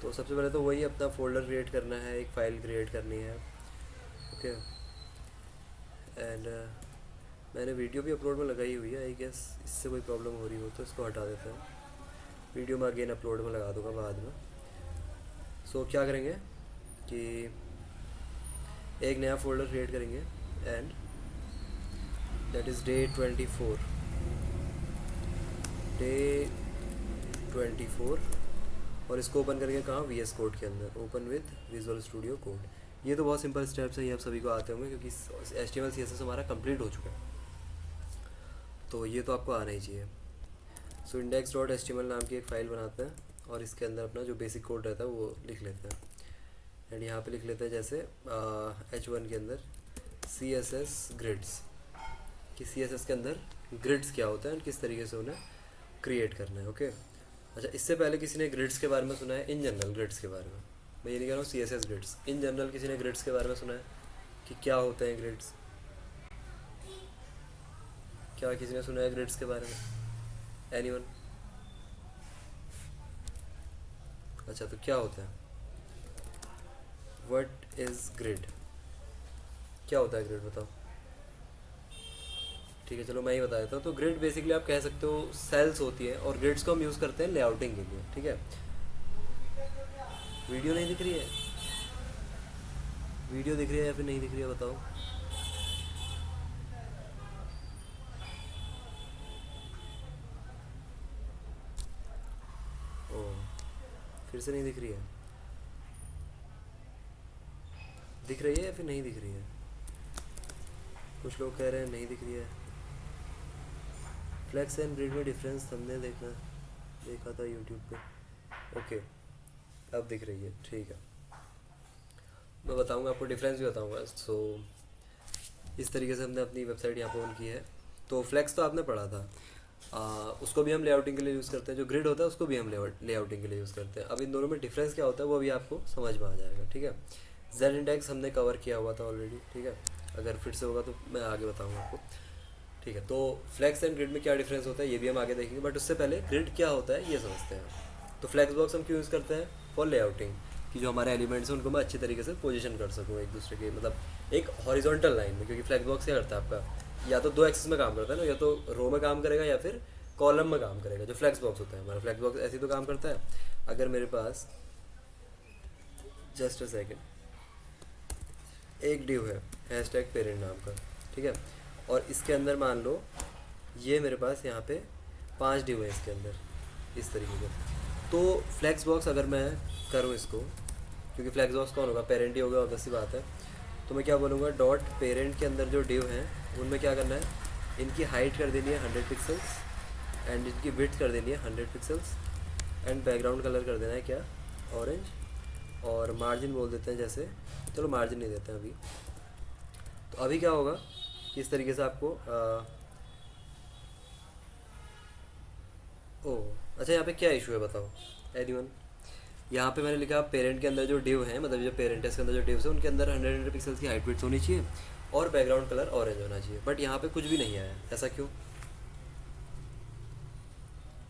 तो सबसे पहले तो वही अपना फ़ोल्डर क्रिएट करना है, एक फ़ाइल क्रिएट करनी है। ओके। एंड मैंने वीडियो भी अपलोड में लगाई हुई है, आई गेस इससे कोई प्रॉब्लम हो रही हो तो इसको हटा देते हैं। वीडियो में अगेन अपलोड में लगा दूंगा बाद में। सो क्या करेंगे कि एक नया फ़ोल्डर क्रिएट करेंगे एंड दैट इज़ डे 24 और इसको ओपन करेंगे कहाँ, VS कोड के अंदर, open with visual studio code. ये तो बहुत सिंपल स्टेप्स हैं, ये आप सभी को आते होंगे क्योंकि HTML CSS हमारा कंप्लीट हो चुका है, तो ये तो आपको आना ही चाहिए। सो index.html नाम की एक फ़ाइल बनाते हैं और इसके अंदर अपना जो बेसिक कोड रहता है वो लिख लेते हैं। एंड यहाँ पे लिख लेते हैं जैसे H1 के अंदर CSS ग्रिड्स, कि CSS के अंदर ग्रिड्स क्या होता है एंड किस तरीके से उन्हें क्रिएट करना है। ओके। अच्छा, इससे पहले किसी ने ग्रिड्स के बारे में सुना है? इन जनरल ग्रिड्स के बारे में, मैं ये नहीं कह रहा हूँ CSS ग्रिड्स, इन जनरल किसी ने ग्रिड्स के बारे में सुना है कि क्या होते हैं ग्रिड्स? क्या किसी ने सुना है ग्रिड्स के बारे में? एनीवन? अच्छा, तो क्या होता है? What is grid? क्या होता है ग्रिड, बताओ। ठीक है, चलो मैं ही बता देता हूँ। तो ग्रिड बेसिकली आप कह सकते हो सेल्स होती है, और ग्रिड्स को हम यूज़ करते हैं लेआउटिंग के लिए। ठीक है, वीडियो नहीं दिख रही है? वीडियो दिख रही है या फिर नहीं दिख रही है, बताओ। ओ, फिर से नहीं दिख रही है? दिख रही है या फिर नहीं दिख रही है? कुछ लोग कह रहे हैं नहीं दिख रही है। फ्लेक्स एंड ग्रिड में डिफरेंस हमने देखा था यूट्यूब पे। ओके, अब दिख रही है, ठीक है। मैं बताऊंगा आपको, डिफरेंस भी बताऊंगा। सो इस तरीके से हमने अपनी वेबसाइट यहाँ पर ऑन की है। तो फ्लेक्स तो आपने पढ़ा था, उसको भी हम लेआउटिंग के लिए यूज़ करते हैं। जो ग्रिड होता है उसको भी हम लेआउटिंग के लिए यूज़ करते हैं। अब इन दोनों में डिफरेंस क्या होता है वो भी आपको समझ में आ जाएगा। ठीक है, जेड इंडेक्स हमने कवर किया हुआ था ऑलरेडी। ठीक है, अगर फिर से होगा तो मैं आगे बताऊँगा आपको। ठीक है, तो फ्लेक्स एंड ग्रिड में क्या डिफरेंस होता है ये भी हम आगे देखेंगे, बट उससे पहले ग्रिड क्या होता है ये समझते हैं। तो फ्लेक्स बॉक्स हम क्यों यूज़ करते हैं? फॉर लेआउटिंग, कि जो हमारे एलिमेंट्स हैं उनको मैं अच्छी तरीके से पोजीशन कर सकूँ एक दूसरे के, मतलब एक हॉरिजॉन्टल लाइन में। क्योंकि फ्लेक्स बॉक्स क्या करता है आपका, या तो 2 एक्सिस में काम करता है ना, या तो रो में काम करेगा या फिर कॉलम में काम करेगा। जो फ्लेक्स बॉक्स होता है हमारा, फ्लेक्स बॉक्स ऐसे ही तो काम करता है। अगर मेरे पास, जस्ट अ सेकेंड, एक डिव है हैशटैग पेरेंट नाम का, ठीक है, और इसके अंदर मान लो ये मेरे पास यहाँ पे 5 डिव है इसके अंदर, इस तरीके से। तो फ्लेक्स बॉक्स अगर मैं करूँ इसको, क्योंकि फ्लेक्स बॉक्स कौन होगा, पेरेंट ही होगा, ऑब्वियस सी बात है। तो मैं क्या बोलूँगा, डॉट पेरेंट के अंदर जो डिव हैं उनमें क्या करना है, इनकी हाइट कर देनी है 100 पिक्सल्स एंड इनकी विड्थ कर देनी है 100 पिक्सल्स एंड बैकग्राउंड कलर कर देना है क्या, ऑरेंज, और मार्जिन बोल देते हैं जैसे, चलो मार्जिन नहीं देते हैं अभी। तो अभी क्या होगा कि इस तरीके से आपको ओह अच्छा, यहाँ पे क्या इशू है बताओ एनीवन? यहाँ पे मैंने लिखा पेरेंट के अंदर जो डिव है, मतलब जो पेरेंट है इसके अंदर जो डिव्स है उनके अंदर 100 पिक्सल्स की हाइट विड्थ होनी चाहिए और बैकग्राउंड कलर ऑरेंज होना चाहिए। बट यहाँ पे कुछ भी नहीं आया, ऐसा क्यों?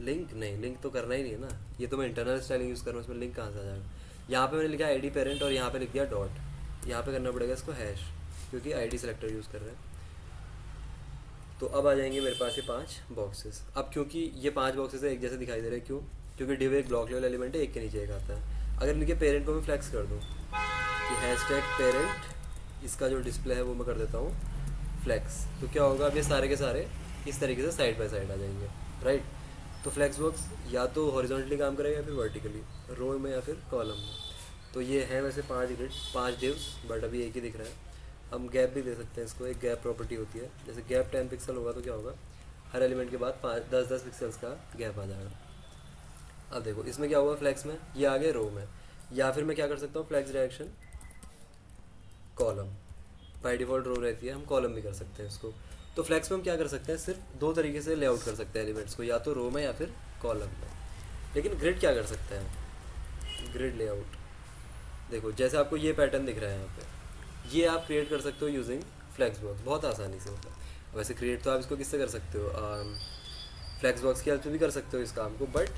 लिंक नहीं, लिंक तो करना ही नहीं है ना, ये तो मैं इंटरनल स्टाइलिंग यूज़ कर रहा हूँ, इसमें लिंक कहाँ से आ जाएगा? यहाँ पे मैंने लिखा आईडी पेरेंट और यहाँ पे लिख दिया डॉट, यहाँ पे करना पड़ेगा इसको हैश, क्योंकि आईडी सेलेक्टर यूज़ कर रहे हैं। तो अब आ जाएंगे मेरे पास ये 5 बॉक्सेस। अब क्योंकि ये 5 बॉक्सेस एक जैसे दिखाई दे रहे हैं, क्यों? क्योंकि डिव एक ब्लॉक लेवल एलिमेंट है, एक के नीचे एक आता है। अगर इनके पेरेंट को मैं फ्लैक्स कर दूँ कि हैशटैग पेरेंट, इसका जो डिस्प्ले है वो मैं कर देता हूँ फ्लैक्स, तो क्या होगा, अब ये सारे के सारे इस तरीके से साइड बाय साइड आ जाएंगे, राइट? तो फ्लैक्स बॉक्स या तो हॉरिजॉन्टली काम करेगा या फिर वर्टिकली, रो में या फिर कॉलम में। तो ये है वैसे 5 ग्रिड, 5 डिव्स, बट अभी एक ही दिख रहा है। हम गैप भी दे सकते हैं इसको, एक गैप प्रॉपर्टी होती है, जैसे गैप 10 पिक्सल होगा तो क्या होगा, हर एलिमेंट के बाद 10-10 पिक्सल्स का गैप आ जाएगा। अब देखो इसमें क्या हुआ, फ्लैक्स में ये आ गए रो में, या फिर मैं क्या कर सकता हूँ, flex direction column, by default row रहती है, हम कॉलम भी कर सकते हैं इसको। तो फ्लैक्स में हम क्या कर सकते हैं, सिर्फ 2 तरीके से लेआउट कर सकते हैं एलिमेंट्स को, या तो रो में या फिर कॉलम में। लेकिन ग्रिड क्या कर सकते हैं, ग्रिड लेआउट देखो, जैसे आपको ये पैटर्न दिख रहा है यहाँ पे, ये आप क्रिएट कर सकते हो यूजिंग फ्लैक्स बॉक्स बहुत आसानी से। मतलब वैसे क्रिएट तो आप इसको किससे कर सकते हो, फ्लैक्स बॉक्स की हेल्प से भी कर सकते हो इस काम को, बट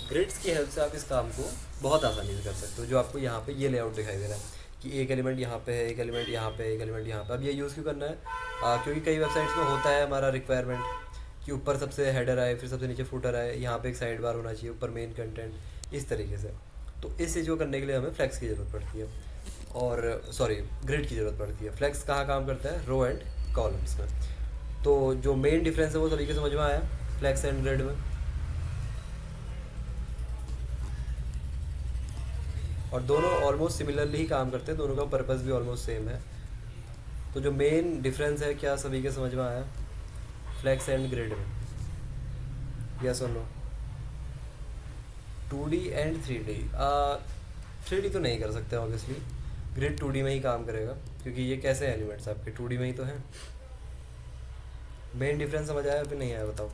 ग्रिड्स की हेल्प से आप इस काम को बहुत आसानी से कर सकते हो। जो आपको यहाँ पे ये लेआउट दिखाई दे रहा है कि एक एलिमेंट यहाँ पे है, एक एलिमेंट यहाँ पे, एक एलिमेंट यहाँ पे। अब ये यूज़ क्यों करना है? क्योंकि कई वेबसाइट्स में होता है हमारा रिक्वायरमेंट कि ऊपर सबसे हेडर आए, फिर सबसे नीचे फुटर आए, यहाँ पे एक साइड बार होना चाहिए, ऊपर मेन कंटेंट, इस तरीके से। तो इस चीज़ को करने के लिए हमें फ्लेक्स की ज़रूरत पड़ती है, और सॉरी ग्रिड की ज़रूरत पड़ती है। फ्लेक्स कहाँ काम करता है? रो एंड कॉलम्स में। तो जो मेन डिफरेंस है वो सभी के समझ में आया फ्लेक्स एंड ग्रिड में। और दोनों ऑलमोस्ट सिमिलरली ही काम करते हैं, दोनों का पर्पस भी ऑलमोस्ट सेम है। तो जो मेन डिफरेंस है क्या सभी के समझ में आया फ्लेक्स एंड ग्रिड में? यस और no? 2D and 3D। 3D तो नहीं कर सकते ऑब्वियसली, ग्रिड 2D में ही काम करेगा, क्योंकि ये कैसे एलिमेंट्स आपके 2D में ही तो हैं। मेन डिफरेंस समझ आया फिर नहीं आया बताओ?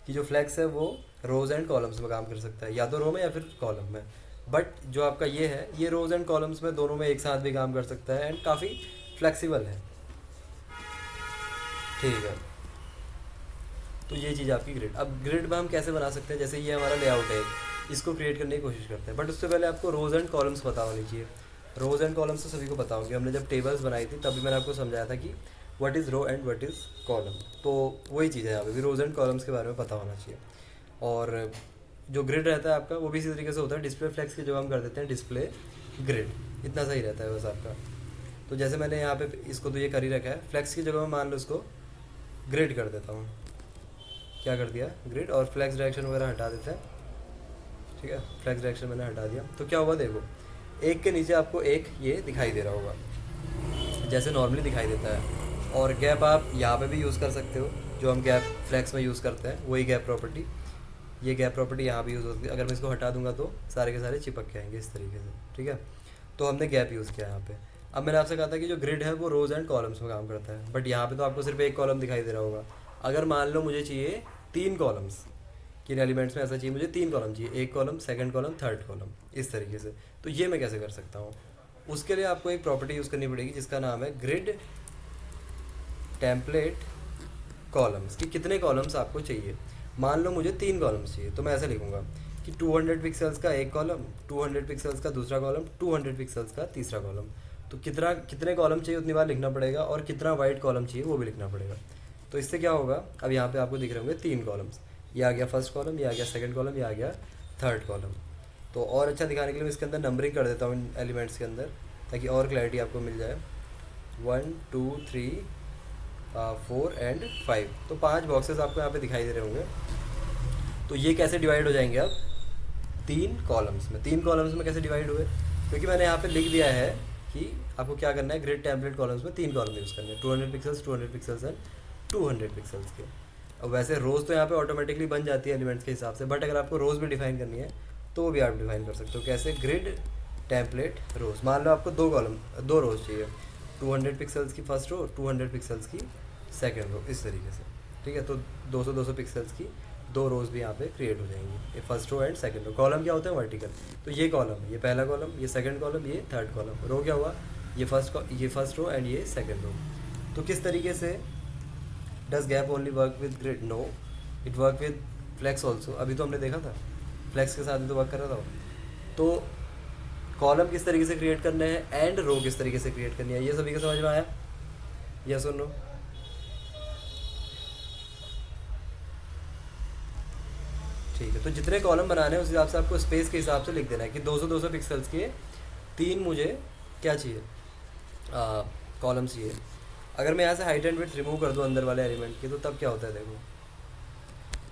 कि जो फ्लेक्स है वो रोज एंड कॉलम्स में काम कर सकता है, या तो रो में या फिर कॉलम में। बट जो आपका ये है ये रोज एंड कॉलम्स में दोनों में एक साथ भी काम कर सकता है, एंड काफ़ी फ्लेक्सिबल है। ठीक है, तो ये चीज़ आपकी ग्रिड। अब ग्रिड में हम कैसे बना सकते हैं? जैसे ये हमारा लेआउट है, इसको क्रिएट करने की कोशिश करते हैं, बट उससे पहले आपको रोज एंड कॉलम्स पता होनी चाहिए। रोज एंड कॉलम्स तो सभी को पता होंगे, हमने जब टेबल्स बनाई थी तभी मैंने आपको समझाया था कि what is row and what is column. तो वही चीज़ है यहाँ पे भी, रोज एंड कॉलम्स के बारे में पता होना चाहिए। और जो ग्रिड रहता है आपका वो भी इसी तरीके से होता है, डिस्प्ले फ्लेक्स की जगह हम कर देते हैं डिस्प्ले ग्रिड, इतना सही रहता है बस आपका। तो जैसे मैंने यहाँ पे इसको तो ये कर ही रखा है, फ्लेक्स की जगह मैं मान लो इसको ग्रिड कर देता हूँ। क्या कर दिया? ग्रिड। और फ्लेक्स डायरेक्शन वगैरह हटा देते हैं, ठीक है। फ्लेक्स डायरेक्शन मैंने हटा दिया, तो क्या हुआ देखो, एक के नीचे आपको एक ये दिखाई दे रहा होगा जैसे नॉर्मली दिखाई देता है। और गैप आप यहाँ पे भी यूज़ कर सकते हो, जो हम गैप फ्लेक्स में यूज़ करते हैं वही गैप प्रॉपर्टी, ये गैप प्रॉपर्टी यहाँ भी यूज़ होती है। अगर मैं इसको हटा दूंगा तो सारे के सारे चिपक के आएंगे इस तरीके से, ठीक है। तो हमने गैप यूज़ किया यहाँ पे। अब मैंने आपसे कहा था कि जो ग्रिड है वो रोज एंड कॉलम्स में काम करता है, बट यहाँ पे तो आपको सिर्फ एक कॉलम दिखाई दे रहा होगा। अगर मान लो मुझे चाहिए 3 कॉलम्स, किन एलिमेंट्स में ऐसा चाहिए मुझे 3 कॉलम चाहिए, एक column, second column, third column, इस तरीके से। तो ये मैं कैसे कर सकता हूँ? उसके लिए आपको एक प्रॉपर्टी यूज़ करनी पड़ेगी जिसका नाम है ग्रिड टेम्पलेट कॉलम्स, कि कितने कॉलम्स आपको चाहिए। मान लो मुझे 3 कॉलम्स चाहिए, तो मैं ऐसा लिखूंगा कि 200 पिक्सल्स का एक कॉलम, 200 पिक्सल्स का दूसरा कॉलम, 200 पिक्सल्स का तीसरा कॉलम। तो कितने कॉलम चाहिए उतनी बार लिखना पड़ेगा, और कितना वाइड कॉलम चाहिए वो भी लिखना पड़ेगा। तो इससे क्या होगा, अब यहाँ पे आपको दिख रहे होंगे 3 कॉलम्स, ये आ गया फर्स्ट कॉलम, ये आ गया सेकंड कॉलम, ये आ गया थर्ड कॉलम। तो और अच्छा दिखाने के लिए मैं इसके अंदर नंबरिंग कर देता हूँ इन एलिमेंट्स के अंदर, ताकि और क्लैरिटी आपको मिल जाए। 1 2 3 4 एंड 5, तो 5 बॉक्सेस आपको यहाँ पे दिखाई दे रहे होंगे। तो ये कैसे डिवाइड हो जाएंगे अब? 3 कॉलम्स में। 3 कॉलम्स में कैसे डिवाइड हुए? क्योंकि मैंने यहाँ पे लिख दिया है कि आपको क्या करना है, ग्रिड टेम्पलेट कॉलम्स में 3 कॉलम यूज़ करने हैं, 200 पिक्सल्स, 200 पिक्सल्स एंड 200 पिक्सल्स के। अब वैसे रोज़ तो यहाँ पे ऑटोमेटिकली बन जाती है एलिमेंट्स के हिसाब से, बट अगर आपको रोज़ भी डिफाइन करनी है तो वो भी आप डिफाइन कर सकते हो। कैसे? ग्रिड टेम्पलेट रोज़। मान लो आपको 2 रोज़ चाहिए, 200 पिक्सल्स की फर्स्ट रो, 200 पिक्सल्स की सेकेंड रो, इस तरीके से, ठीक है। तो 200 पिक्सल्स की 2 रोज़ भी यहाँ पे क्रिएट हो जाएंगी, ये first row and second row. Column क्या होता है? वर्टिकल। तो ये कॉलम है, ये पहला कॉलम, ये सेकंड कॉलम, ये थर्ड कॉलम। रो क्या हुआ? ये फर्स्ट रो एंड ये सेकंड रो। तो किस तरीके से does gap only work with grid? No, it work with flex also. अभी तो हमने देखा था फ्लेक्स के साथ भी तो वर्क कर रहा था। तो कॉलम किस तरीके से क्रिएट करने हैं एंड रो किस तरीके से क्रिएट करनी है, ये सभी को समझ में आया? यस और नो? ठीक है, तो जितने कॉलम बनाने हैं उस हिसाब से आपको स्पेस के हिसाब से लिख देना है कि 200 पिक्सल्स के 3 मुझे क्या चाहिए, कॉलम चाहिए। अगर मैं यहाँ से हाइट एंड विड्थ रिमूव कर दूँ अंदर वाले एलिमेंट के, तो तब क्या होता है देखो।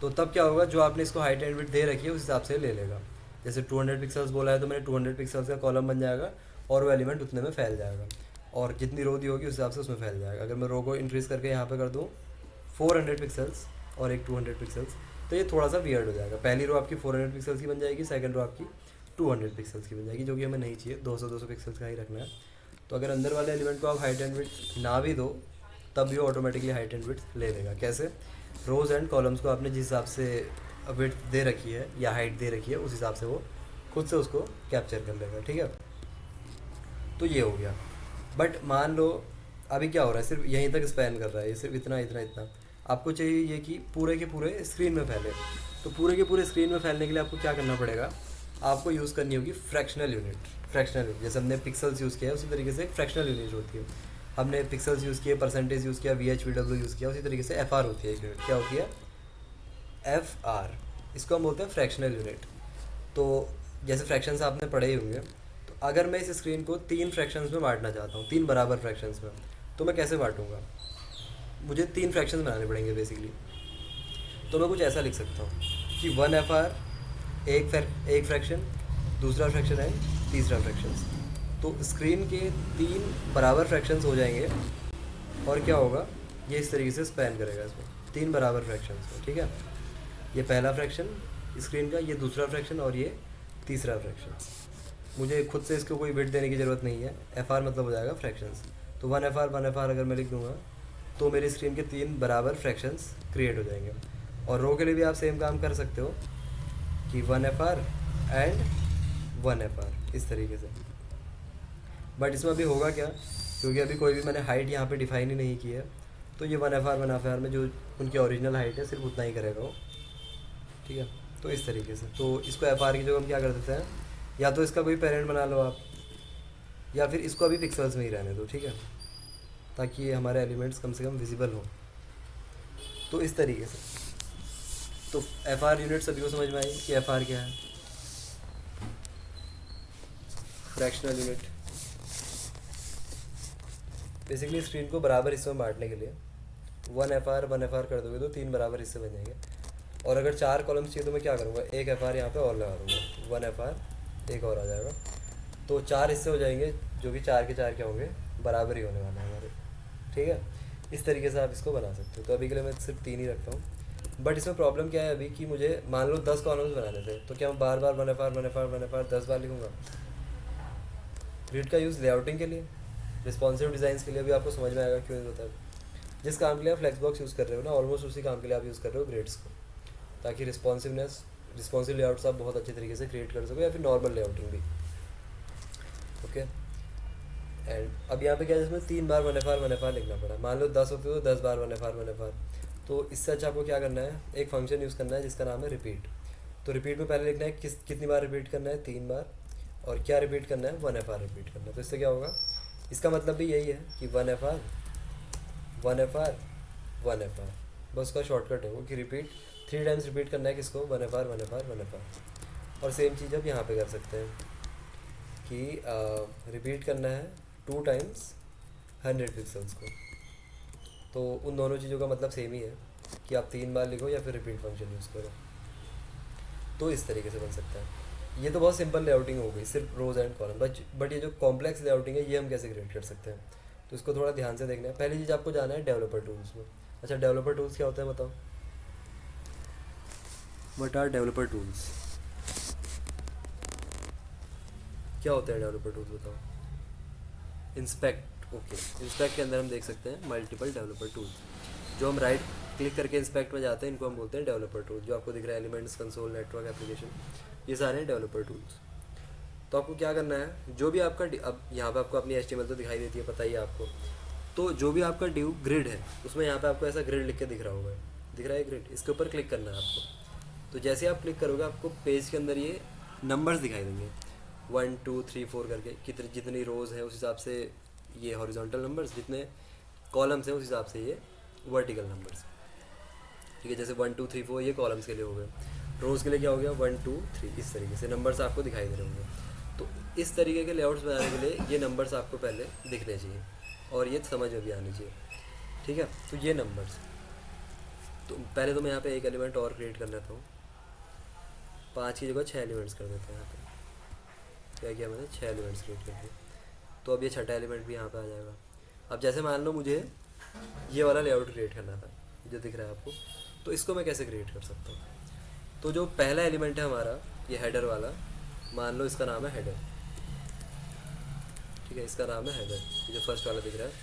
तो तब क्या होगा, जो आपने इसको हाइट एंड विड्थ दे रखी है उस हिसाब से ले लेगा। जैसे 200 पिक्सल्स बोला है तो मैंने 200 पिक्सल्स का कॉलम बन जाएगा, और वो एलिमेंट उतने में फैल जाएगा, और जितनी रो दी होगी उस हिसाब से उसमें फैल जाएगा। अगर मैं रो को इंक्रीज़ करके यहाँ पे कर दूँ 400 पिक्सल्स और एक 200 पिक्सल्स, तो ये थोड़ा सा वियर्ड हो जाएगा। पहली रो आपकी 400 पिक्सल्स की बन जाएगी, सेकंड रो आपकी 200 पिक्सल्स की बन जाएगी, जो कि हमें नहीं चाहिए, 200 पिक्सल्स का ही रखना है। तो अगर अंदर वाले एलिमेंट को आप हाइट एंड विड्थ ना भी दो तब भी ऑटोमेटिकली हाइट एंड विड्थ ले लेगा। कैसे? रोज एंड कॉलम्स को आपने जिस हिसाब से विड्थ दे रखी है या हाइट दे रखी है उस हिसाब से वो खुद से उसको कैप्चर कर लेगा, ठीक है। तो ये हो गया। बट मान लो अभी क्या हो रहा है, सिर्फ यहीं तक स्पैन कर रहा है, ये सिर्फ इतना इतना इतना, आपको चाहिए ये कि पूरे के पूरे स्क्रीन में फैले। तो पूरे के पूरे स्क्रीन में फैलने के लिए आपको क्या करना पड़ेगा, आपको यूज़ करनी होगी फ्रैक्शनल यूनिट। फ्रैक्शनल यूनिट जैसे हमने पिक्सल्स यूज़ किया है उसी तरीके से एक फ्रैक्शनल यूनिट होती है। हमने पिक्सल्स यूज़ किए, परसेंटेज यूज़ किया, VHVW यूज़ किया, उसी तरीके से FR होती है एक यूनिट। क्या होती है? FR। इसको हम बोलते हैं फ्रैक्शनल यूनिट। तो जैसे फ्रैक्शंस आपने पढ़े ही होंगे, तो अगर मैं इस स्क्रीन को 3 फ्रैक्शंस में बांटना चाहता हूँ, 3 बराबर फ्रैक्शंस में, तो मैं कैसे बांटूंगा? मुझे 3 फ्रैक्शंस बनाने पड़ेंगे बेसिकली। तो मैं कुछ ऐसा लिख सकता हूँ कि 1FR एक फ्रैक्शन, दूसरा फ्रैक्शन है, तीसरा फ्रैक्शन। तो स्क्रीन के 3 बराबर फ्रैक्शंस हो जाएंगे और क्या होगा, ये इस तरीके से स्पैन करेगा इसमें 3 बराबर फ्रैक्शंस में। ठीक है, ये पहला फ्रैक्शन स्क्रीन का, ये दूसरा फ्रैक्शन और ये तीसरा फ्रैक्शन। मुझे खुद से इसको कोई बिट देने की ज़रूरत नहीं है। FR मतलब हो जाएगा फ्रैक्शंस। तो 1FR अगर मैं लिख दूँगा तो मेरी स्क्रीन के 3 बराबर फ्रैक्शंस क्रिएट हो जाएंगे। और रो के लिए भी आप सेम काम कर सकते हो कि 1FR एंड 1FR इस तरीके से। बट इसमें अभी होगा क्या, क्योंकि अभी कोई भी मैंने हाइट यहाँ पे डिफाइन ही नहीं की है, तो ये 1FR में जो उनकी ओरिजिनल हाइट है सिर्फ उतना ही करेगा वो। ठीक है, तो इस तरीके से। तो इसको FR की जगह हम क्या कर देते हैं, या तो इसका कोई पेरेंट बना लो आप, या फिर इसको अभी पिक्सल्स में ही रहने दो। ठीक है, ताकि ये हमारे एलिमेंट्स कम से कम विजिबल हो। तो इस तरीके से। तो FR यूनिट सभी को समझ में आई कि FR क्या है? Fractional unit. बेसिकली स्क्रीन को बराबर हिस्सों में बांटने के लिए 1FR कर दोगे तो 3 बराबर हिस्से बन जाएंगे। और अगर 4 कॉलम्स चाहिए तो मैं क्या करूँगा, एक FR यहाँ पे और लगा दूँगा, 1FR एक और आ जाएगा। तो 4 हिस्से हो जाएंगे, जो कि 4 के 4 क्या होंगे, बराबर ही होने वाले हैं हमारे। ठीक है, इस तरीके से आप इसको बना सकते हो। तो अभी के लिए मैं सिर्फ 3 ही रखता हूँ। बट इसमें प्रॉब्लम क्या है अभी कि मुझे मान लो 10 कॉलम्स बनाने थे, तो क्या मैं बार बार 1FR 10 बार लिखूँगा? ग्रिड का यूज़ लेआउटिंग के लिए, रिस्पॉन्सिव डिज़ाइंस के लिए भी आपको समझ में आएगा क्यों होता है। जिस काम के लिए आप फ्लेक्सबॉक्स यूज़ कर रहे हो ना, ऑलमोस्ट उसी काम के लिए आप यूज़ कर रहे हो ग्रिड्स को, ताकि रिस्पॉन्सिव लेआउट्स आप बहुत अच्छे तरीके से क्रिएट कर सको, या फिर नॉर्मल लेआउटिंग भी। ओके, एंड अब यहाँ पे क्या है, जिसमें 3 बार 1FR लिखना पड़ा। मान लो 10 होते तो 10 बार 1FR। तो इससे अच्छा आपको क्या करना है, एक फंक्शन यूज़ करना है जिसका नाम है रिपीट। तो रिपीट में पहले लिखना है कितनी बार रिपीट करना है, 3 बार। और क्या रिपीट करना है, 1FR रिपीट करना है। तो इससे क्या होगा, इसका मतलब भी यही है कि 1FR 1FR। बस उसका शॉर्टकट है वो कि रिपीट 3 टाइम्स रिपीट करना है किसको, 1FR। और सेम चीज़ अब यहाँ पे कर सकते हैं कि रिपीट करना है 2 टाइम्स 100 पिक्सल्स को। तो उन दोनों चीज़ों का मतलब सेम ही है कि आप 3 बार लिखो या फिर रिपीट फंक्शन यूज़ करो। तो इस तरीके से बन सकता है। ये तो बहुत सिंपल लेआउटिंग हो गई, सिर्फ रोज एंड कॉलम। बट ये जो कॉम्प्लेक्स लेआउटिंग है ये हम कैसे क्रिएट कर सकते हैं, तो इसको थोड़ा ध्यान से देखना है। पहली चीज़ आपको जाना है डेवलपर टूल्स में। अच्छा, डेवलपर टूल्स क्या होता है बताओ? What are developer tools? क्या होता है डेवलपर टूल्स बताओ? इंस्पेक्ट। ओके, इंस्पेक्ट के अंदर हम देख सकते हैं मल्टीपल डेवलपर टूल्स। जो हम राइट क्लिक करके इंस्पेक्ट में जाते हैं, इनको हम बोलते हैं डेवलपर टूल्स। जो आपको दिख रहा है एलिमेंट्स, कंसोल, नेटवर्क, एप्लीकेशन, ये सारे हैं डेवलपर टूल्स। तो आपको क्या करना है, जो भी आपका अब यहाँ पे आपको अपनी HTML तो दिखाई देती है, पता ही है आपको। तो जो भी आपका ड्यू ग्रिड है उसमें यहाँ पे आपको ऐसा ग्रिड लिख के दिख रहा होगा, दिख रहा है ग्रिड, इसके ऊपर क्लिक करना है आपको। तो जैसे आप क्लिक करोगे आपको पेज के अंदर ये नंबर्स दिखाई देंगे, 1 2 3 4 करके। जितनी रोज़ हैं उस हिसाब से ये हॉरिजॉन्टल नंबर्स, जितने कॉलम्स हैं उस हिसाब से ये वर्टिकल नंबर्स। ठीक है, जैसे 1 2 3 4 ये कॉलम्स के लिए हो गए, रोज़ के लिए क्या हो गया 1 2 3, इस तरीके से नंबर्स आपको दिखाई दे रहे होंगे। तो इस तरीके के लेआउट्स बनाने के लिए ये नंबर्स आपको पहले दिखने चाहिए और ये समझ में भी आनी चाहिए। ठीक है, तो ये नंबर्स, तो पहले तो मैं यहाँ पे एक एलिमेंट और क्रिएट कर लेता हूँ, 5 की जगह 6 एलिमेंट्स कर देते हैं। यहाँ पे क्या किया मैंने, 6 एलिमेंट्स क्रिएट कर दिए। तो अब ये छठा एलिमेंट भी यहाँ पे आ जाएगा। अब जैसे मान लो मुझे ये वाला लेआउट क्रिएट करना था जो दिख रहा है आपको, तो इसको मैं कैसे क्रिएट कर सकता हूँ? तो जो पहला एलिमेंट है हमारा, ये हेडर वाला, मान लो इसका नाम है हेडर। ठीक है, इसका नाम है हेडर, ये जो फर्स्ट वाला दिख रहा है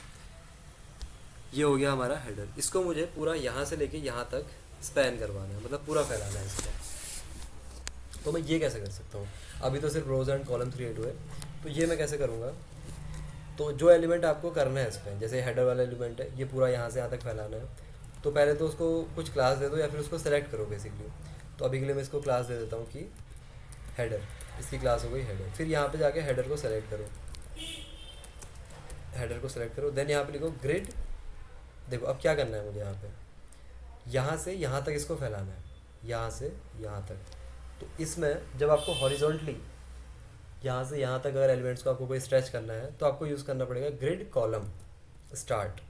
ये हो गया हमारा हेडर। इसको मुझे पूरा यहाँ से लेके यहाँ तक स्पैन करवाना है, मतलब पूरा फैलाना है इसको। तो मैं ये कैसे कर सकता हूँ? अभी तो सिर्फ रोज एंड कॉलम क्रिएट हुए, तो ये मैं कैसे करूँगा? तो जो एलिमेंट आपको करना है स्पैन, जैसे हेडर वाला एलिमेंट है, ये पूरा यहाँ से यहाँ तक फैलाना है, तो पहले तो उसको कुछ क्लास दे दो या फिर उसको सेलेक्ट करो बेसिकली। तो अभी के लिए मैं इसको क्लास दे देता हूँ कि हेडर, इसकी क्लास हो गई हेडर। फिर यहाँ पे जाके हेडर को सेलेक्ट करो, हेडर को सेलेक्ट करो, देन यहाँ पे लिखो ग्रिड। देखो अब क्या करना है मुझे, यहाँ से यहाँ तक इसको फैलाना है, यहाँ से यहाँ तक। तो इसमें जब आपको हॉरिजॉन्टली यहाँ से यहाँ तक अगर एलिमेंट्स को आपको कोई स्ट्रेच करना है तो आपको यूज़ करना पड़ेगा grid column start.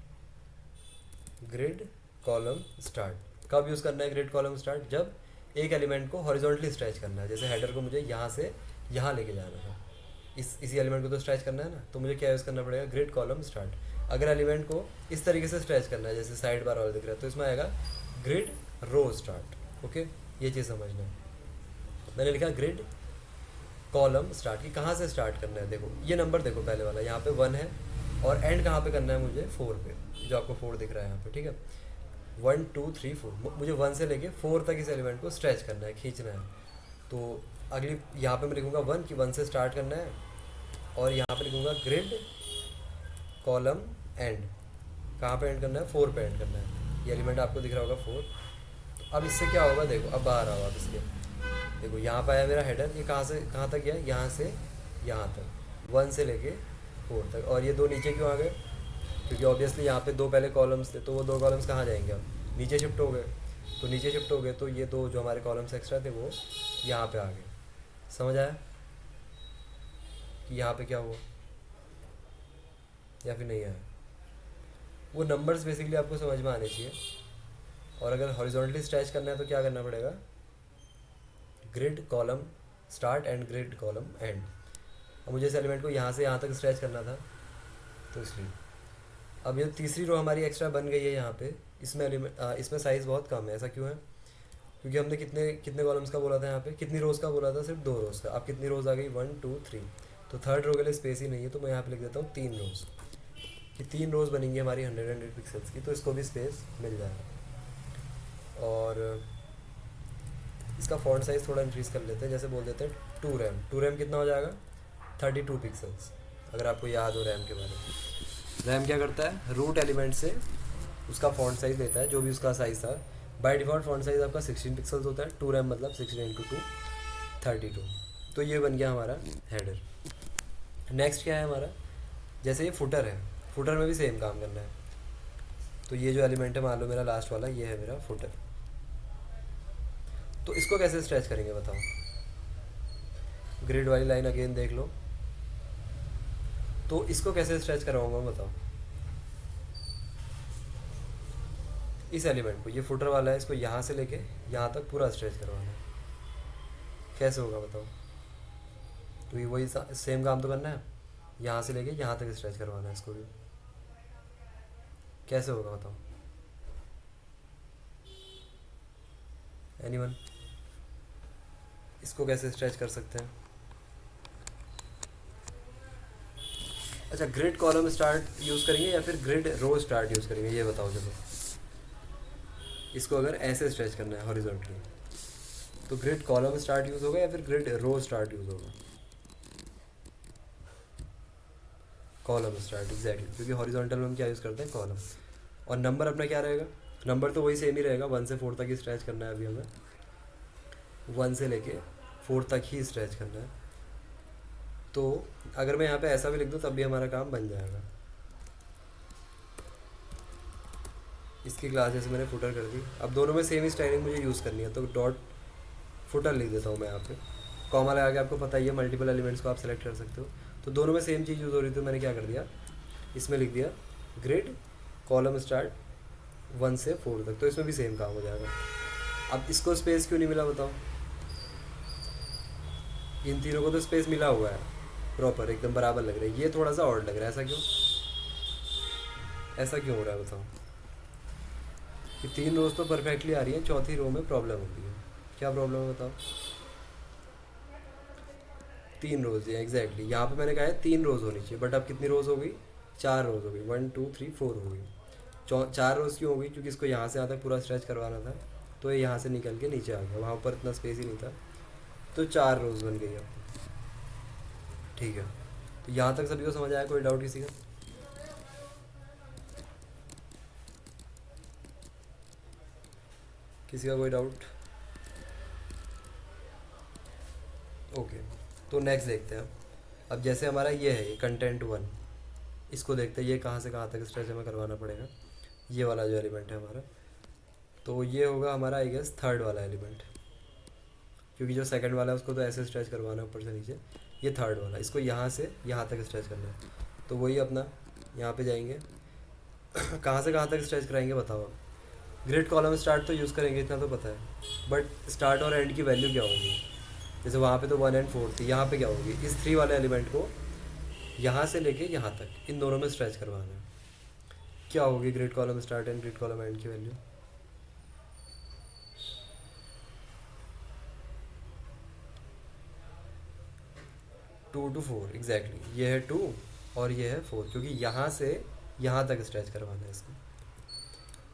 Grid column start कब यूज़ करना है ग्रिड कॉलम स्टार्ट? जब एक एलिमेंट को हॉरिजॉन्टली स्ट्रेच करना है। जैसे हेडर को मुझे यहाँ से यहाँ लेके जाना है, इसी एलिमेंट को तो स्ट्रेच करना है ना, तो मुझे क्या यूज़ करना पड़ेगा ग्रिड कॉलम स्टार्ट। अगर एलिमेंट को इस तरीके से स्ट्रेच करना है जैसे साइड बार वाला दिख रहा है, तो इसमें आएगा ग्रिड रो स्टार्ट। ओके, ये चीज़ समझना है। मैंने लिखा ग्रिड कॉलम स्टार्ट की कहाँ से स्टार्ट करना है। देखो ये नंबर देखो, पहले वाला यहाँ पे 1 है और एंड कहाँ पे करना है मुझे 4 पे, जो आपको 4 दिख रहा है यहाँ पे, ठीक है। 1 2 3 4 मुझे 1 से लेके 4 तक इस एलिमेंट को स्ट्रेच करना है, खींचना है। तो अगली यहाँ पे मैं लिखूँगा 1 कि 1 से स्टार्ट करना है, और यहाँ पे लिखूँगा ग्रिड कॉलम एंड, कहाँ पे एंड करना है 4 पे एंड करना है। ये एलिमेंट आपको दिख रहा होगा 4। तो अब इससे क्या होगा, देखो अब बाहर आओ आप इसके, देखो यहाँ पे आया मेरा हेडर, ये कहाँ से कहाँ तक गया, यहाँ से यहाँ तक, 1 से लेके 4 तक। और ये 2 नीचे क्यों आ गए, क्योंकि ऑब्वियसली यहाँ पे 2 पहले कॉलम्स थे, तो वो 2 कॉलम्स कहाँ जाएंगे, अब नीचे शिफ्ट हो गए। तो नीचे शिफ्ट हो गए तो ये 2 जो हमारे कॉलम्स एक्स्ट्रा थे वो यहाँ पे आ गए। समझ आया कि यहाँ पे क्या हुआ या फिर नहीं आया? वो नंबर्स बेसिकली आपको समझ में आने चाहिए। और अगर हॉरिजॉन्टली स्ट्रेच करना है तो क्या करना पड़ेगा, grid column start and grid column and. अब मुझे इस एलिमेंट को यहाँ से यहाँ तक स्ट्रेच करना था, तो इसलिए अब ये तीसरी रो हमारी एक्स्ट्रा बन गई है यहाँ पे। इसमें इसमें साइज़ बहुत कम है। ऐसा क्यों है? क्योंकि हमने कितने कितने कॉलम्स का बोला था, यहाँ पे कितनी रोज़ का बोला था, सिर्फ 2 रोज़ का। अब कितनी रोज़ आ गई 1 2 3, तो थर्ड रो के लिए स्पेस ही नहीं है, तो मैं यहाँ पे लिख देता हूँ 3 रोज़, कि 3 रोज़ बनेंगी हमारी 100 पिक्सल्स की, तो इसको भी स्पेस मिल जाएगा। और इसका फॉन्ट साइज़ थोड़ा इंक्रीज़ कर लेते हैं, जैसे बोल देते हैं 2 रैम। 2 रैम कितना हो जाएगा 32 पिक्सल्स, अगर आपको याद हो रैम के बारे में। रैम क्या करता है, रूट एलिमेंट से उसका फॉन्ट साइज़ लेता है, जो भी उसका साइज़ था। बाय डिफ़ॉल्ट फॉन्ट साइज़ आपका 16 पिक्सल्स होता है। 2 रैम मतलब 16 × 2 32। तो ये बन गया हमारा हेडर। नेक्स्ट क्या है हमारा, जैसे ये फुटर है, फुटर में भी सेम काम करना है। तो ये जो एलिमेंट है, मान लो मेरा लास्ट वाला ये है मेरा फुटर, तो इसको कैसे स्ट्रेच करेंगे बताओ। ग्रिड वाली लाइन अगेन देख लो, तो इसको कैसे स्ट्रेच कराऊंगा बताओ। इस एलिमेंट को, ये फुटर वाला है, इसको यहाँ से लेके यहाँ तक पूरा स्ट्रेच करवाना है। कैसे होगा बताओ? तो ये वही सेम काम तो करना है, यहाँ से लेके यहाँ तक स्ट्रेच करवाना है इसको भी। कैसे होगा बताओ, एनीवन? इसको कैसे स्ट्रेच कर सकते हैं? अच्छा, ग्रिड कॉलम स्टार्ट यूज़ करेंगे या फिर ग्रिड रो स्टार्ट यूज़ करेंगे, ये बताओ चलो। इसको अगर ऐसे स्ट्रेच करना है हॉरिजॉन्टली, तो ग्रिड कॉलम स्टार्ट यूज़ होगा या फिर ग्रिड रो स्टार्ट यूज़ होगा? कॉलम स्टार्ट, एग्जैक्टली, क्योंकि हॉरिजॉन्टल में हम क्या यूज़ करते हैं, कॉलम। और नंबर अपना क्या रहेगा, नंबर तो वही सेम ही रहेगा, 1 से 4 तक ही स्ट्रेच करना है। अभी हमें 1 से लेके 4 तक ही स्ट्रेच करना है। तो अगर मैं यहाँ पे ऐसा भी लिख दूँ तब भी हमारा काम बन जाएगा। इसकी क्लास जैसे मैंने फुटर कर दी। अब दोनों में सेम ही स्टाइलिंग मुझे यूज़ करनी है, तो डॉट फुटर लिख देता हूँ मैं यहाँ पे। कॉमा लगा के, आपको पता ही है मल्टीपल एलिमेंट्स को आप सेलेक्ट कर सकते हो। तो दोनों में सेम चीज़ यूज़ हो रही थी, तो मैंने क्या कर दिया, इसमें लिख दिया ग्रिड कॉलम स्टार्ट 1 से 4 तक, तो इसमें भी सेम काम हो जाएगा। अब इसको स्पेस क्यों नहीं मिला बताओ? इन तीनों को तो स्पेस मिला हुआ है, प्रॉपर एकदम बराबर लग रहा है, ये थोड़ा सा ऑड लग रहा है। ऐसा क्यों, ऐसा क्यों हो रहा है बताओ? कि 3 रोज तो परफेक्टली आ रही है, चौथी रो में प्रॉब्लम होती है। क्या प्रॉब्लम है बताओ? 3 रोज है एग्जैक्टली, यहाँ पे मैंने कहा है 3 रोज होनी चाहिए, बट अब कितनी रोज हो गई, 4 रोज हो गई। 1 2 3 4 हो गई। 4 रोज क्यों हो गई? क्योंकि इसको यहाँ से यहाँ तक पूरा स्ट्रेच करवाना था, तो ये यहाँ से निकल के नीचे आ गया, वहाँ ऊपर इतना स्पेस ही नहीं था, तो 4 रोज बन गई अब। ठीक है, तो यहाँ तक सभी को समझ आया? कोई डाउट किसी का? किसी का कोई डाउट? ओके, तो नेक्स्ट देखते हैं। अब जैसे हमारा ये है कंटेंट वन, इसको देखते हैं ये कहाँ से कहाँ तक स्ट्रेच हमें करवाना पड़ेगा। ये वाला जो एलिमेंट है हमारा, तो ये होगा हमारा आई गेस थर्ड वाला एलिमेंट, क्योंकि जो सेकंड वाला है उसको तो ऐसे स्ट्रेच करवाना है ऊपर से नीचे। ये थर्ड वाला, इसको यहाँ से यहाँ तक स्ट्रेच करना है। तो वही अपना यहाँ पे जाएंगे कहाँ से कहाँ तक स्ट्रेच कराएंगे बताओ आप? ग्रिड कॉलम स्टार्ट तो यूज़ करेंगे, इतना तो पता है, बट स्टार्ट और एंड की वैल्यू क्या होगी? जैसे वहाँ पे तो 1 और 4 थी, यहाँ पे क्या होगी? इस 3 वाले एलिमेंट को यहाँ से लेके यहाँ तक इन दोनों में स्ट्रेच करवाना है। क्या होगी grid column start and grid column and की वैल्यू? 2 to 4 exactly. ये है 2 और ये है 4, क्योंकि यहाँ से यहाँ तक स्ट्रेच करवाना है इसको।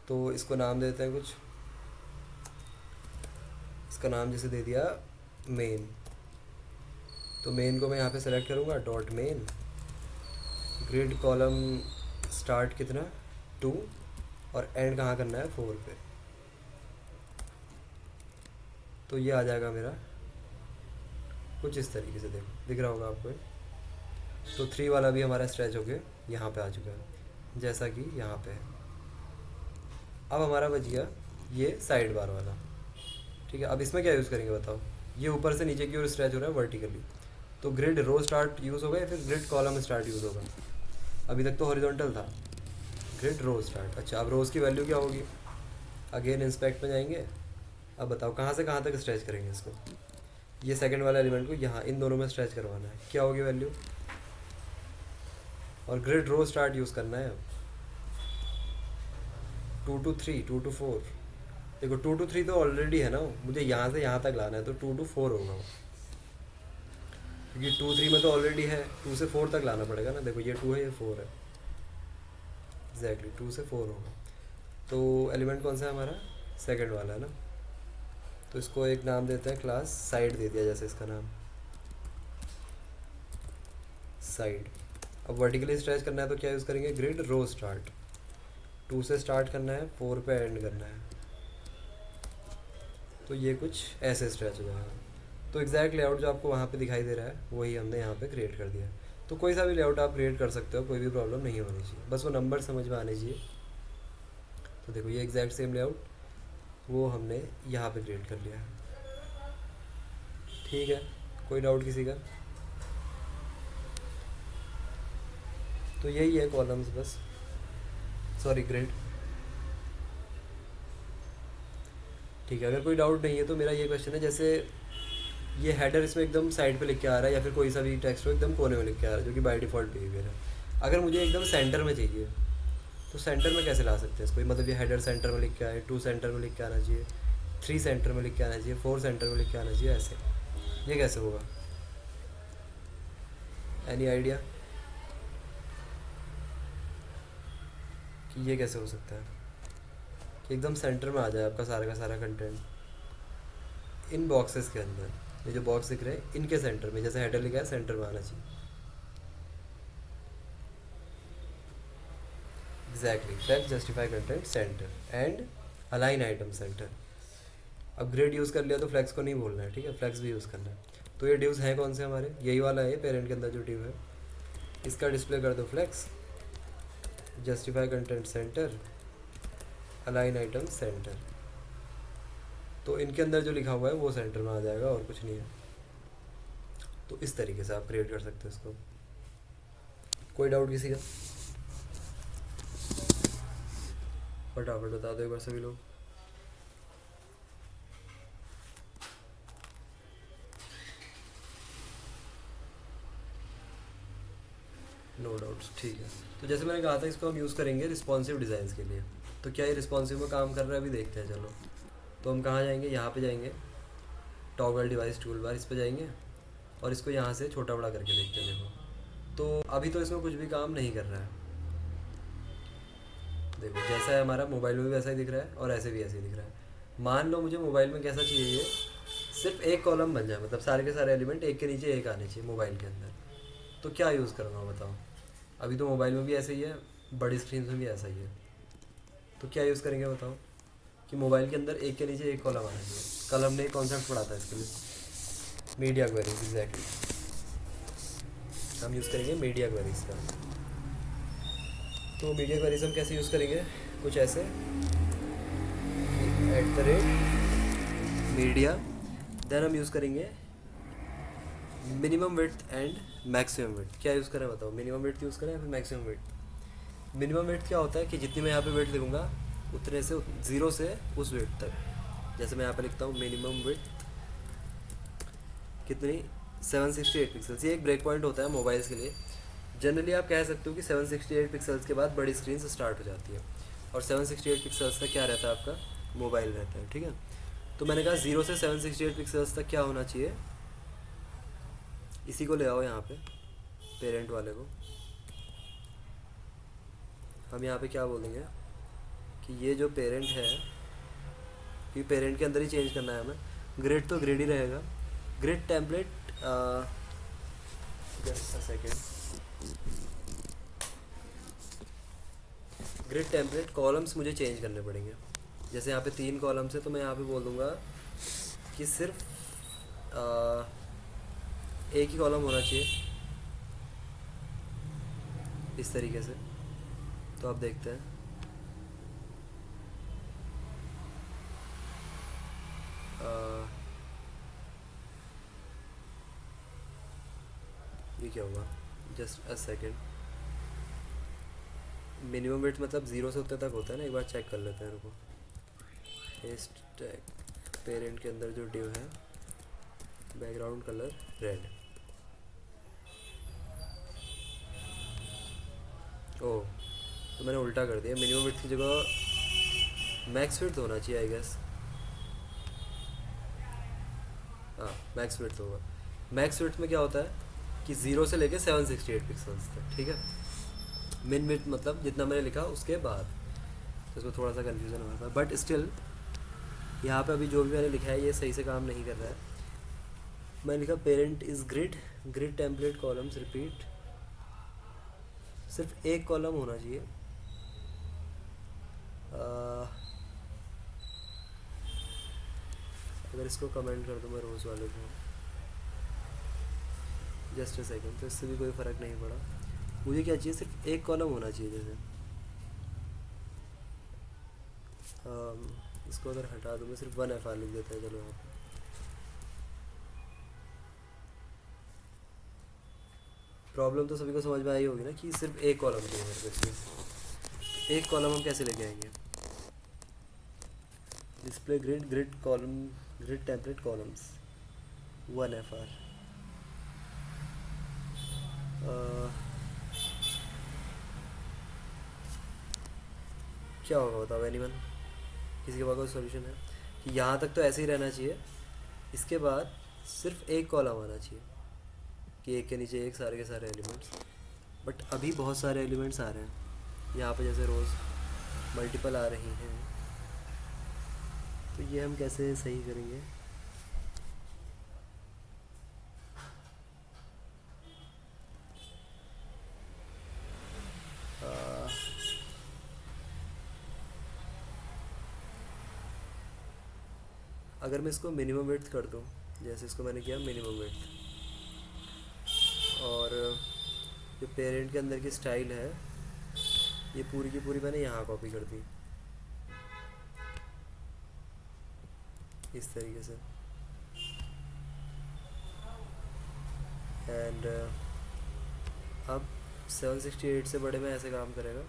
तो इसको नाम देते हैं कुछ, इसका नाम जैसे दे दिया मेन। तो मेन को मैं यहाँ पे सेलेक्ट करूँगा, dot main, grid column start कितना 2 और एंड कहाँ करना है 4 पे। तो ये आ जाएगा मेरा कुछ इस तरीके से, देखो दिख रहा होगा आपको। तो 3 वाला भी हमारा स्ट्रेच होके यहाँ पे आ चुका है, जैसा कि यहाँ पे है। अब हमारा बच गया ये साइड बार वाला, ठीक है। अब इसमें क्या यूज़ करेंगे बताओ? ये ऊपर से नीचे की ओर स्ट्रेच हो रहा है वर्टिकली, तो ग्रिड रो स्टार्ट यूज़ होगा या फिर ग्रिड कॉलम स्टार्ट यूज़ होगा? अभी तक तो हॉरिजॉन्टल था, ग्रिड रो स्टार्ट। अच्छा, अब रोज़ की वैल्यू क्या होगी? अगेन इंस्पेक्ट में जाएंगे। अब बताओ कहाँ से कहाँ तक स्ट्रेच करेंगे इसको? ये सेकंड वाला एलिमेंट को यहाँ इन दोनों में स्ट्रेच करवाना है, क्या होगी वैल्यू? और ग्रिड रो स्टार्ट यूज़ करना है। अब 2 to 3, 2 to 4, देखो 2 to 3 तो ऑलरेडी है ना, मुझे यहाँ से यहाँ तक लाना है, तो 2 to 4 होगा वो, क्योंकि 2 3 में तो ऑलरेडी है, 2 से 4 तक लाना पड़ेगा ना। देखो ये 2 है, ये 4 है, एग्जैक्टली 2 से 4 होगा। तो एलिमेंट कौन सा है हमारा? सेकंड वाला है ना। तो इसको एक नाम देते हैं क्लास साइड, दे दिया जैसे इसका नाम साइड। अब वर्टिकली स्ट्रेच करना है तो क्या यूज़ करेंगे? ग्रिड रो स्टार्ट, 2 से स्टार्ट करना है, 4 पे एंड करना है। तो ये कुछ ऐसे स्ट्रेच हो जाएगा। तो एग्जैक्ट लेआउट जो आपको वहाँ पे दिखाई दे रहा है वही हमने यहाँ पे क्रिएट कर दिया। तो कोई सा भी लेआउट आप क्रिएट कर सकते हो, कोई भी प्रॉब्लम नहीं होनी चाहिए, बस वो नंबर समझ में आने चाहिए। तो देखो ये एग्जैक्ट सेम लेआउट वो हमने यहाँ पे क्रिएट कर लिया है, ठीक है। कोई डाउट किसी का? तो यही है कॉलम्स बस, सॉरी ग्रिड, ठीक है। अगर कोई डाउट नहीं है तो मेरा ये क्वेश्चन है, जैसे ये हेडर इसमें एकदम साइड पे लिख के आ रहा है, या फिर कोई सा भी टेक्स्ट हो एकदम कोने में लिख के आ रहा है, जो कि बाय डिफ़ॉल्ट बिहेवियर है। अगर मुझे एकदम सेंटर में चाहिए तो सेंटर में कैसे ला सकते हैं इसको? मतलब ये हेडर सेंटर में लिख के आए, 2 सेंटर में लिख के आना चाहिए, 3 सेंटर में लिख के आना चाहिए, 4 सेंटर में लिख के आना चाहिए, ऐसे ये कैसे होगा? एनी आइडिया कि ये कैसे हो सकता है कि एकदम सेंटर में आ जाए आपका सारा का सारा कंटेंट इन बॉक्सेस के अंदर? ये जो बॉक्स दिख रहे हैं इनके सेंटर में, जैसे हेडर लिखा है सेंटर में आना चाहिए, exactly. Flag justify content centre and align item centre. अब ग्रिड यूज़ कर लिया तो फ्लैग्स को नहीं भूलना है, ठीक है, फ्लैग्स भी यूज़ करना है। तो ये डिव्स हैं कौन से हमारे? यही वाला है पेरेंट के अंदर जो डिव है, इसका डिस्प्ले कर दो flags justify content centre align item centre. तो इनके अंदर जो लिखा हुआ है वो सेंटर में आ जाएगा और कुछ नहीं है। तो इस तरीके से आप क्रिएट कर सकते हो इसको। कोई डाउट किसी का? फटाफट बता दो एक बार सभी लोग। नो डाउट्स, ठीक है। तो जैसे मैंने कहा था इसको हम यूज़ करेंगे रिस्पॉन्सिव डिज़ाइंस के लिए। तो क्या ये रिस्पॉन्सिव में काम कर रहा है अभी देखते हैं, चलो। तो हम कहाँ जाएंगे? यहाँ पे जाएंगे, टॉगल डिवाइस टूल बार, इस पे जाएंगे और इसको यहाँ से छोटा बड़ा करके देखते हैं। देखो तो अभी तो इसमें कुछ भी काम नहीं कर रहा है। देखो जैसा है हमारा मोबाइल में भी वैसा ही दिख रहा है और ऐसे भी ऐसे ही दिख रहा है। मान लो मुझे मोबाइल में कैसा चाहिए, ये सिर्फ एक कॉलम बन जाए, मतलब सारे के सारे एलिमेंट एक के नीचे एक आने चाहिए मोबाइल के अंदर। तो क्या यूज़ करूँगा बताओ? अभी तो मोबाइल में भी ऐसे ही है, बड़ी स्क्रीन में भी ऐसा ही है। तो क्या यूज़ करेंगे बताओ? कि मोबाइल के अंदर एक के नीचे एक कॉलम आना चाहिए। कल हमने एक कॉन्सेप्ट पढ़ा था इसके लिए, मीडिया क्वेरीज। एग्जैक्टली हम यूज़ करेंगे मीडिया क्वेरीज का। तो मीडिया क्वेरीज हम कैसे यूज़ करेंगे, कुछ ऐसे, @मीडिया, देन हम यूज़ करेंगे minimum width and maximum width. क्या यूज़ करें बताओ, मिनिमम विड्थ यूज़ करें या फिर मैक्सिमम विड्थ? मिनिमम विड्थ क्या होता है कि जितनी मैं यहाँ पे विड्थ लिखूँगा उतने से, 0 से उस विड्थ तक। जैसे मैं यहाँ पे लिखता हूँ मिनिमम विड्थ कितनी, 768 पिक्सल्स। ये एक ब्रेक पॉइंट होता है मोबाइल्स के लिए। जनरली आप कह सकते हो कि 768 पिक्सल्स के बाद बड़ी स्क्रीन से स्टार्ट हो जाती है, और 768 पिक्सल्स तक क्या रहता है, आपका मोबाइल रहता है। ठीक है, तो मैंने कहा 0 से 768 पिक्सल्स तक क्या होना चाहिए, इसी को ले आओ यहाँ पे, पेरेंट वाले को। हम यहाँ पे क्या बोलेंगे कि ये जो पेरेंट है, कि पेरेंट के अंदर ही चेंज करना है हमें। ग्रिड तो ग्रिड ही रहेगा। Grid template, just a second, grid template columns मुझे चेंज करने पड़ेंगे। जैसे यहाँ पे 3 कॉलम्स है, तो मैं यहाँ पे बोल दूँगा कि सिर्फ एक ही कॉलम होना चाहिए, इस तरीके से। तो आप देखते हैं, ये क्या होगा, just a second. Minimum weight मतलब 0 से उतने तक होता है ना, एक बार चेक कर लेते हैं, रुको। पेस्ट टैग, पेरेंट के अंदर जो डिव है, बैकग्राउंड कलर रेड। ओह, तो मैंने उल्टा कर दिया, मिनिमम विड्थ की जगह मैक्स विड्थ होना चाहिए आई गेस। हाँ, मैक्स विड्थ होगा। मैक्स विड्थ में क्या होता है कि 0 से लेके 768 पिक्सल्स तक। ठीक है, मिन विड्थ मतलब जितना मैंने लिखा उसके बाद, तो इसमें थोड़ा सा कन्फ्यूज़न हो रहा था, बट स्टिल यहाँ पे अभी जो भी मैंने लिखा है ये सही से काम नहीं कर रहा है। मैंने लिखा parent is grid, grid template columns repeat, सिर्फ एक कॉलम होना चाहिए। अगर इसको कमेंट कर दूँ मैं रोज़ वाले को, जस्ट अ सेकेंड, तो इससे भी कोई फ़र्क नहीं पड़ा। मुझे क्या चाहिए, सिर्फ एक कॉलम होना चाहिए। जैसे इसको अगर हटा दूँ मैं, सिर्फ 1FR लिख देता है, चलो यहाँ पे। प्रॉब्लम तो सभी को समझ में आई होगी ना कि सिर्फ एक कॉलम चाहिए मेरे को इसमें। एक कॉलम हम कैसे लेके आएंगे, display grid, grid column, grid template columns 1FR। क्या होगा बताओ एनीवन, किसी के पास कोई सोल्यूशन है? कि यहाँ तक तो ऐसे ही रहना चाहिए, इसके बाद सिर्फ एक कॉलम आना चाहिए कि एक के नीचे एक, सारे के सारे एलिमेंट्स। बट अभी बहुत सारे एलिमेंट्स आ रहे हैं यहाँ पे, जैसे रोज़ मल्टीपल आ रही हैं, तो ये हम कैसे सही करेंगे? अगर मैं इसको मिनिमम विड्थ कर दूँ, जैसे इसको मैंने किया मिनिमम विड्थ, और जो पेरेंट के अंदर की स्टाइल है ये पूरी की पूरी मैंने यहाँ कॉपी कर दी इस तरीके से। एंड अब 768 से बड़े में ऐसे काम करेगा,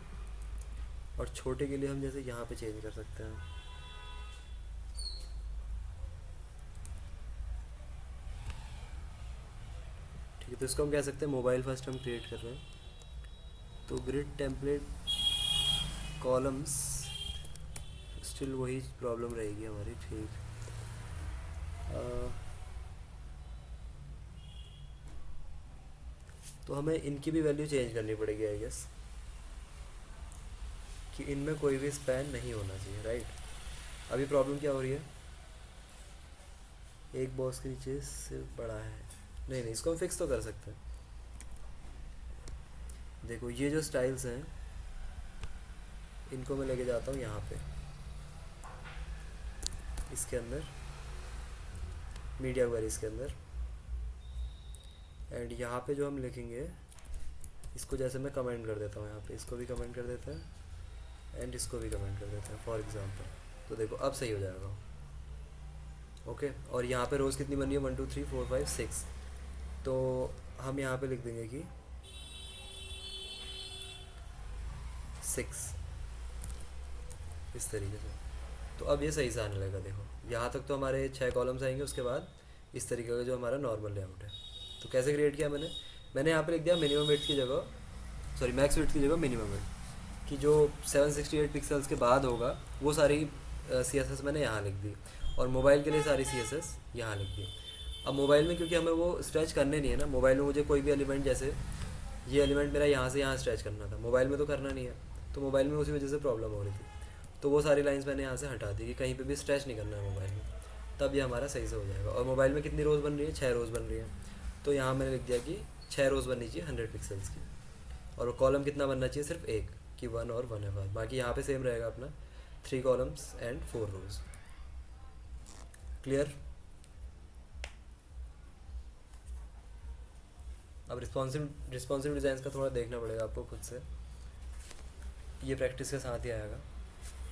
और छोटे के लिए हम जैसे यहाँ पे चेंज कर सकते हैं। ठीक है, तो इसको हम कह सकते हैं मोबाइल फर्स्ट हम क्रिएट कर रहे हैं। तो ग्रिड टेम्पलेट कॉलम्स, स्टिल वही प्रॉब्लम रहेगी हमारी। ठीक, तो हमें इनकी भी वैल्यू चेंज करनी पड़ेगी आई गेस, कि इनमें कोई भी स्पैन नहीं होना चाहिए, राइट। अभी प्रॉब्लम क्या हो रही है, एक बॉक्स के नीचे से बड़ा है। नहीं, इसको हम फिक्स तो कर सकते हैं। देखो ये जो स्टाइल्स हैं, इनको मैं लेके जाता हूँ यहाँ पे, इसके अंदर, मीडिया क्वेरीज के अंदर, एंड यहाँ पे जो हम लिखेंगे इसको जैसे मैं कमेंट कर देता हूँ, यहाँ पे इसको भी कमेंट कर देते हैं एंड इसको भी कमेंट कर देते हैं फॉर एग्जांपल। तो देखो अब सही हो जाएगा। ओके, और यहाँ पे रोज़ कितनी बन रही है, 1 2 3 4 5 6। तो हम यहाँ पे लिख देंगे कि 6 इस तरीके से। तो अब ये सही से आने लगेगा। देखो यहाँ तक तो हमारे 6 कॉलम्स आएंगे, उसके बाद इस तरीके का जो हमारा नॉर्मल लेआउट है। तो कैसे क्रिएट किया मैंने यहाँ पे लिख दिया मिनिमम विड्थ की जगह, सॉरी मैक्स विड्थ की जगह मिनिमम विड्थ, कि जो 768 पिक्सल्स के बाद होगा वो सारी CSS मैंने यहाँ लिख दी, और मोबाइल के लिए सारी CSS यहाँ लिख दी। अब मोबाइल में क्योंकि हमें वो स्ट्रेच करने नहीं है ना, मोबाइल में मुझे कोई भी एलिमेंट, जैसे ये एलिमेंट मेरा यहाँ से यहाँ स्ट्रेच करना था, मोबाइल में तो करना नहीं है, तो मोबाइल में उसी वजह से प्रॉब्लम हो रही थी। तो वो सारी लाइंस मैंने यहाँ से हटा दी कि कहीं पे भी स्ट्रेच नहीं करना है मोबाइल में, तब ये हमारा सही से हो जाएगा। और मोबाइल में कितनी रोज़ बन रही है, 6 रोज़ बन रही है, तो यहाँ मैंने लिख दिया कि 6 रोज़ बननी चाहिए 100 पिक्सल्स की, और कॉलम कितना बनना चाहिए, सिर्फ एक, कि 1 और 1 है बात। बाकी यहाँ पे सेम रहेगा अपना 3 कॉलम्स एंड 4 रोज़। क्लियर? अब रिस्पॉन्सिव डिज़ाइन का थोड़ा देखना पड़ेगा आपको खुद से, ये प्रैक्टिस के साथ ही आएगा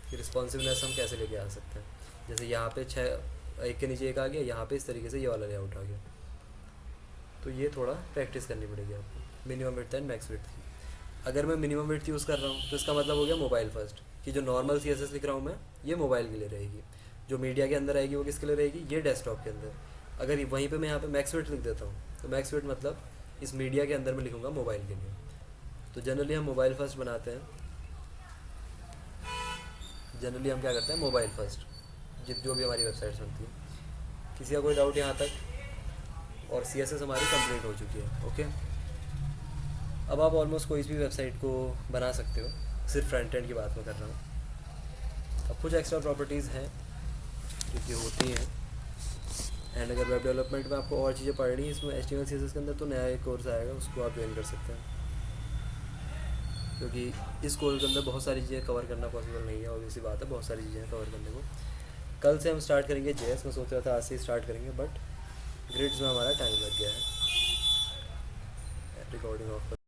कि रिस्पॉन्सिवनेस हम कैसे लेके आ सकते हैं। जैसे यहाँ पे 6 एक के नीचे एक आ गया, यहाँ पे इस तरीके से ये वाला लेआउट आ गया, तो ये थोड़ा प्रैक्टिस करनी पड़ेगी आपको minimum width and max width की। अगर मैं मिनिमम विड्थ यूज़ कर रहा हूँ तो इसका मतलब हो गया मोबाइल फर्स्ट, कि जो नॉर्मल CSS लिख रहा हूँ मैं, ये मोबाइल के लिए रहेगी, जो मीडिया के अंदर आएगी वो किसके लिए रहेगी, ये डेस्कटॉप के अंदर। अगर वहीं पे मैं यहाँ पे मैक्स विड्थ लिख देता हूँ, तो मैक्स विड्थ मतलब इस मीडिया के अंदर मैं लिखूँगा मोबाइल के लिए। तो जनरली हम मोबाइल फर्स्ट बनाते हैं, जनरली हम क्या करते हैं, मोबाइल फर्स्ट जो भी हमारी वेबसाइट्स बनती है। किसी का कोई डाउट यहाँ तक? और CSS हमारी कंप्लीट हो चुकी है। ओके, अब आप ऑलमोस्ट कोई भी वेबसाइट को बना सकते हो, सिर्फ फ्रंट एंड की बात मैं कर रहा हूँ। अब कुछ एक्स्ट्रा प्रॉपर्टीज़ हैं जो कि होती हैं, एंड अगर वेब डेवलपमेंट में आपको और चीज़ें पढ़नी है इसमें HTML CSS के अंदर, तो नया एक कोर्स आएगा, उसको आप ज्वाइन कर सकते हैं, क्योंकि इस कोर्स के अंदर बहुत सारी चीज़ें कवर करना पॉसिबल नहीं है, और इसी बात है, बहुत सारी चीज़ें कवर करने को। कल से हम स्टार्ट करेंगे JS, मैं सोच रहा था आज से स्टार्ट करेंगे, बट ग्रिड्स में हमारा टाइम लग गया है। Recording of